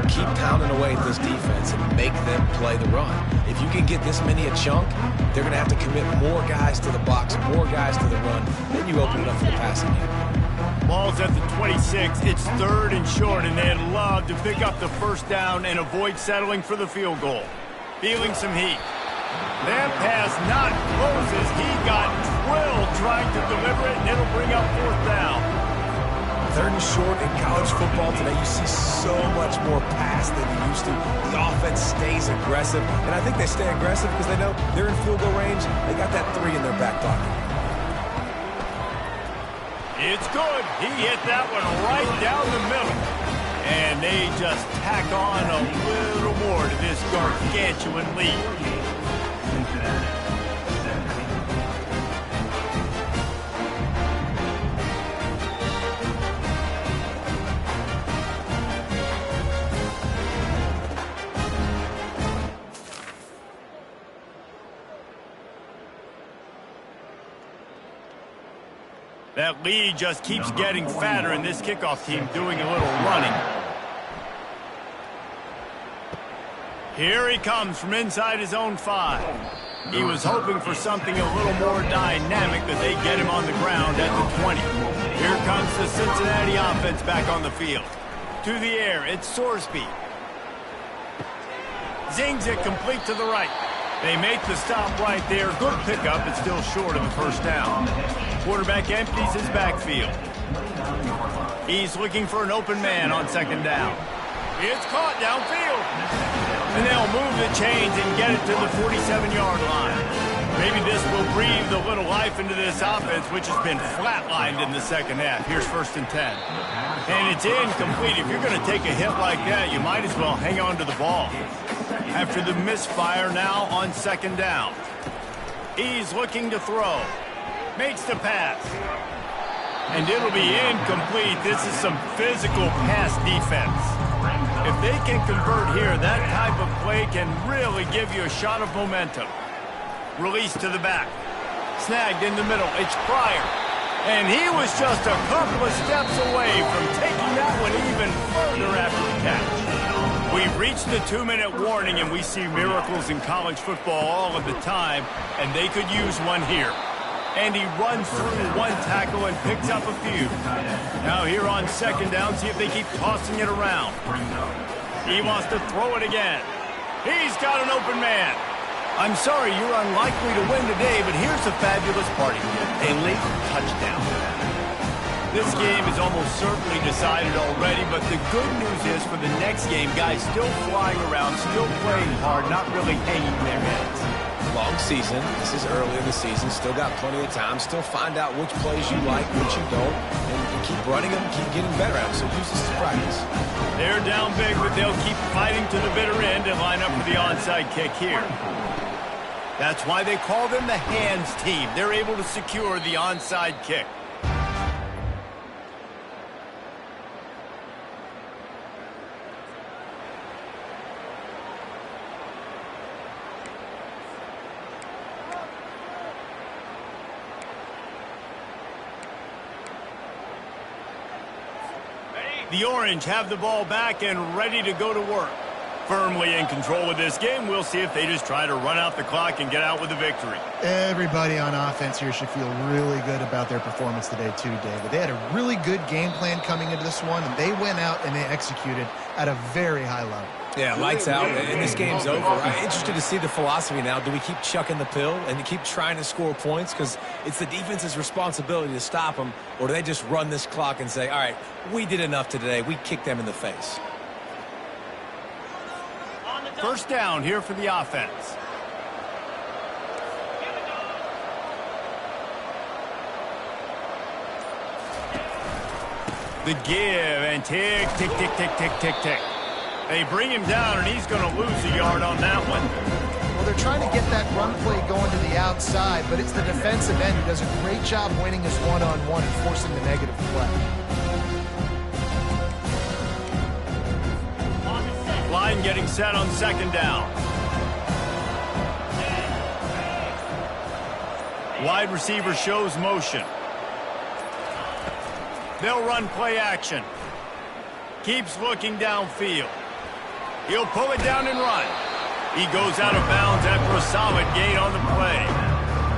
Keep pounding away at this defense and make them play the run. If you can get this many a chunk, they're going to have to commit more guys to the box, more guys to the run. Then you open it up for the passing game. Ball's at the 26. It's 3rd and short, and they'd love to pick up the first down and avoid settling for the field goal. Feeling some heat. That pass not closes. He got drilled trying to deliver it, and it'll bring up 4th down. 3rd and short in college football today, you see so much more pass than you used to. The offense stays aggressive, and I think they stay aggressive because they know they're in field goal range. They got that 3 in their back pocket. It's good. He hit that one right down the middle. And they just tack on a little more to this gargantuan lead. That lead just keeps getting fatter, and this kickoff team doing a little running. Here he comes from inside his own 5. He was hoping for something a little more dynamic, that they get him on the ground at the 20. Here comes the Cincinnati offense back on the field. To the air, it's Sorsby. Zings it complete to the right. They make the stop right there. Good pickup, but still short of the first down. Quarterback empties his backfield. He's looking for an open man on 2nd down. It's caught downfield. And they'll move the chains and get it to the 47-yard line. Maybe this will breathe a little life into this offense, which has been flatlined in the second half. Here's 1st and 10. And it's incomplete. If you're going to take a hit like that, you might as well hang on to the ball. After the misfire, now on 2nd down. He's looking to throw. Makes the pass. And it'll be incomplete. This is some physical pass defense. If they can convert here, that type of play can really give you a shot of momentum. Release to the back. Snagged in the middle. It's Pryor. And he was just a couple of steps away from taking that one even further after the catch. We've reached the 2-minute warning, and we see miracles in college football all of the time, and they could use one here. And he runs through one tackle and picks up a few. Now here on 2nd down, see if they keep tossing it around. He wants to throw it again. He's got an open man. I'm sorry, you're unlikely to win today, but here's a fabulous party. A late touchdown. This game is almost certainly decided already, but the good news is for the next game, guys still flying around, still playing hard, not really hanging their heads. Long season. This is early in the season. Still got plenty of time. Still find out which plays you like, which you don't, and keep running them, keep getting better at them. So use this as practice. They're down big, but they'll keep fighting to the bitter end and line up for the onside kick here. That's why they call them the hands team. They're able to secure the onside kick. The Orange have the ball back and ready to go to work. Firmly in control of this game. We'll see if they just try to run out the clock and get out with a victory. Everybody on offense here should feel really good about their performance today too, David. They had a really good game plan coming into this one, and they went out and they executed at a very high level. Yeah, lights out, and this game's over. I'm interested to see the philosophy now. Do we keep chucking the pill and keep trying to score points? Because it's the defense's responsibility to stop them, or do they just run this clock and say, all right, we did enough today. We kicked them in the face. First down here for the offense. The give and tick, tick, tick, tick, tick, tick, tick. They bring him down, and he's going to lose a yard on that one. Well, they're trying to get that run play going to the outside, but it's the defensive end who does a great job winning his one-on-one and forcing the negative play. Line getting set on 2nd down. Wide receiver shows motion. They'll run play action. Keeps looking downfield. He'll pull it down and run. He goes out of bounds after a solid gain on the play.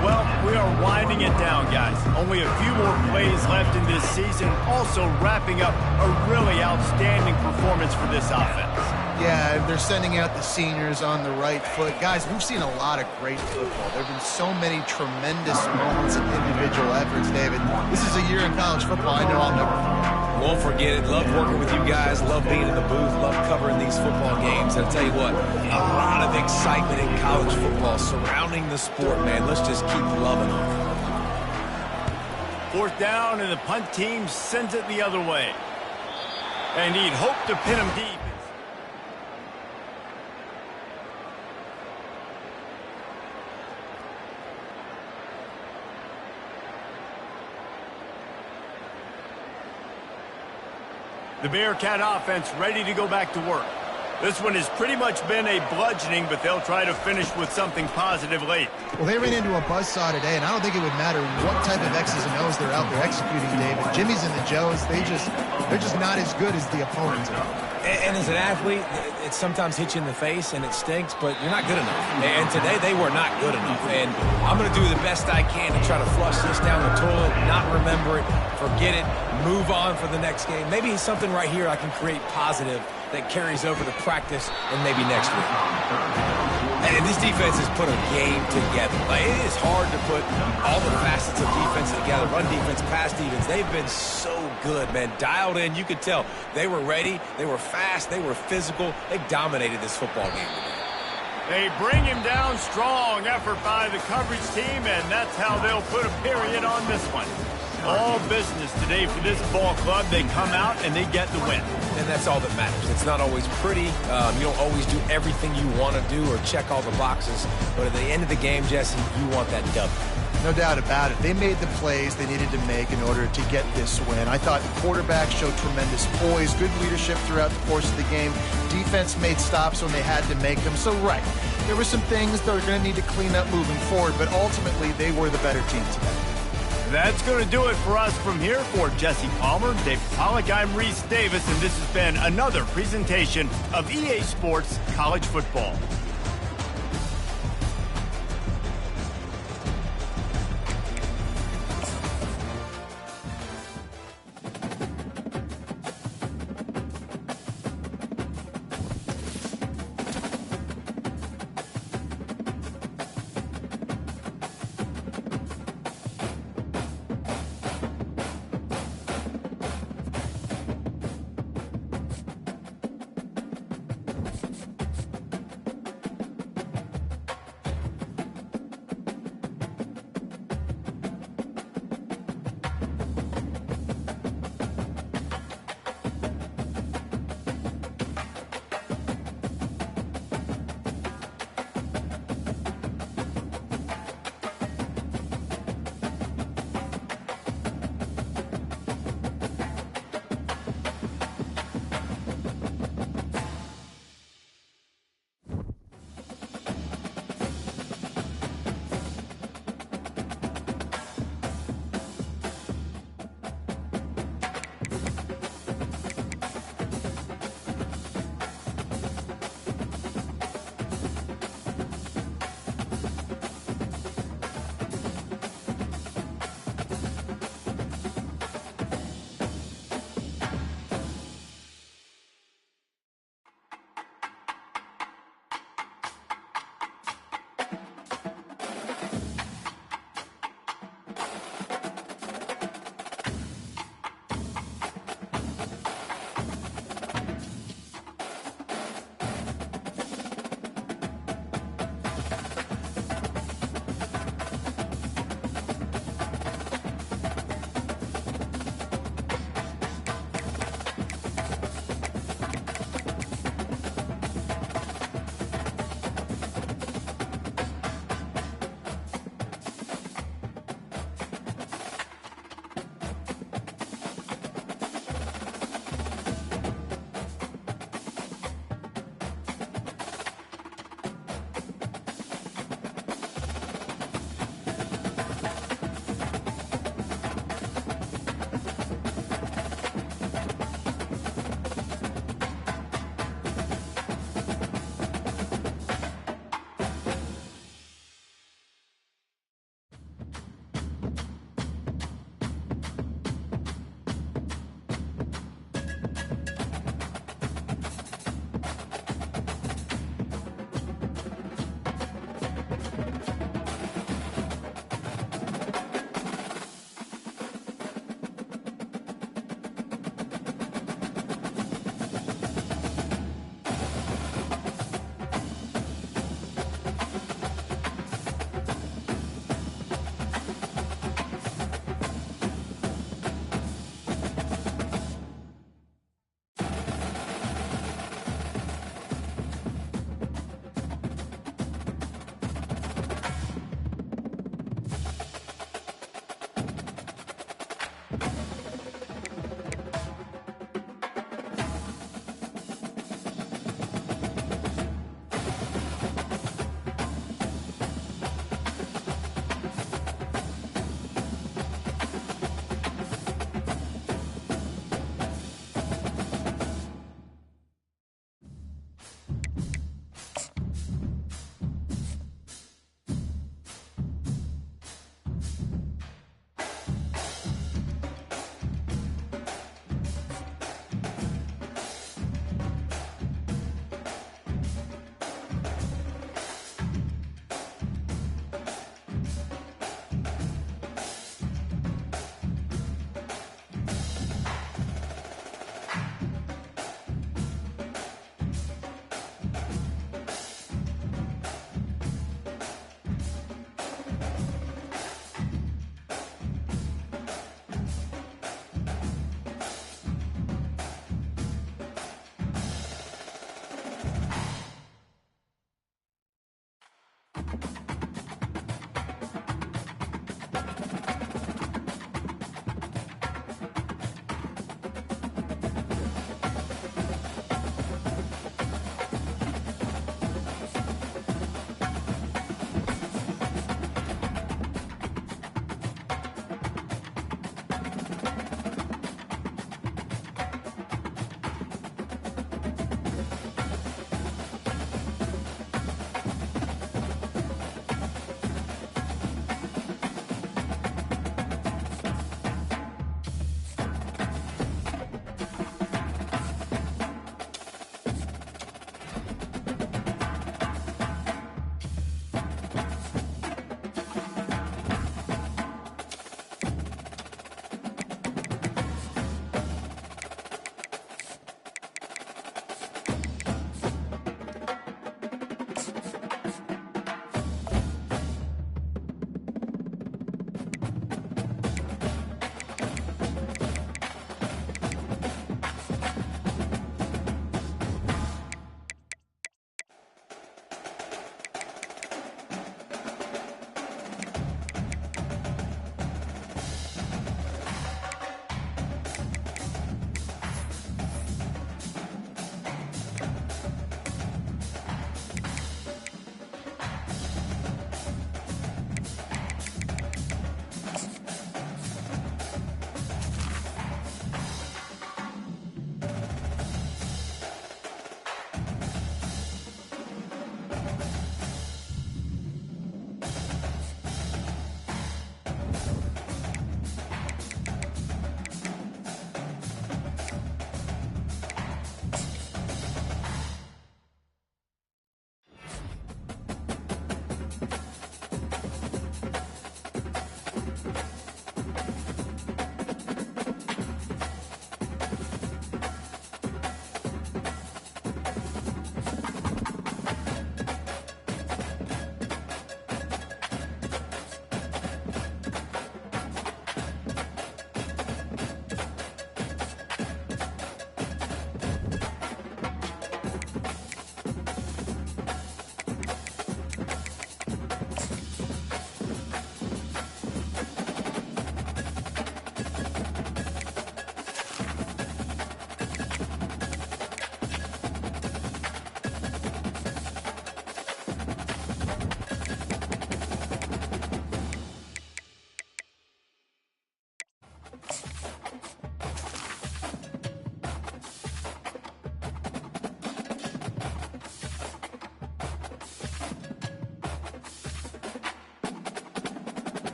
Well, we are winding it down, guys. Only a few more plays left in this season. Also wrapping up a really outstanding performance for this offense. Yeah, they're sending out the seniors on the right foot. Guys, we've seen a lot of great football. There have been so many tremendous moments and individual efforts, David. This is a year in college football I know I'll never forget. Won't forget it. Love working with you guys. Love being in the booth. Love covering these football games. And I'll tell you what, a lot of excitement in college football surrounding the sport, man. Let's just keep loving it. 4th down, and the punt team sends it the other way. And he'd hope to pin him deep. The Bearcat offense ready to go back to work. This one has pretty much been a bludgeoning, but they'll try to finish with something positive late. Well, they ran into a buzzsaw today, and I don't think it would matter what type of X's and O's they're out there executing, David. Jimmy's and the Joes, they're just not as good as the opponents are. And as an athlete, it sometimes hits you in the face and it stinks, but you're not good enough. And today they were not good enough. And I'm going to do the best I can to try to flush this down the toilet, not remember it, forget it, move on for the next game. Maybe something right here I can create positive that carries over to practice and maybe next week. And this defense has put a game together. Like, it is hard to put all the facets of defense together. Run defense, pass defense. They've been so good, man. Dialed in. You could tell they were ready. They were fast. They were physical. They dominated this football game today. They bring him down. Strong effort by the coverage team, and that's how they'll put a period on this one. All business today for this ball club. They come out and they get the win. And that's all that matters. It's not always pretty. You don't always do everything you want to do or check all the boxes. But at the end of the game, Jesse, you want that dub. No doubt about it. They made the plays they needed to make in order to get this win. I thought the quarterback showed tremendous poise, good leadership throughout the course of the game. Defense made stops when they had to make them. So, right, there were some things that are going to need to clean up moving forward, but ultimately they were the better team today. That's going to do it for us from here. For Jesse Palmer, Dave Pollack, I'm Reese Davis, and this has been another presentation of EA Sports College Football.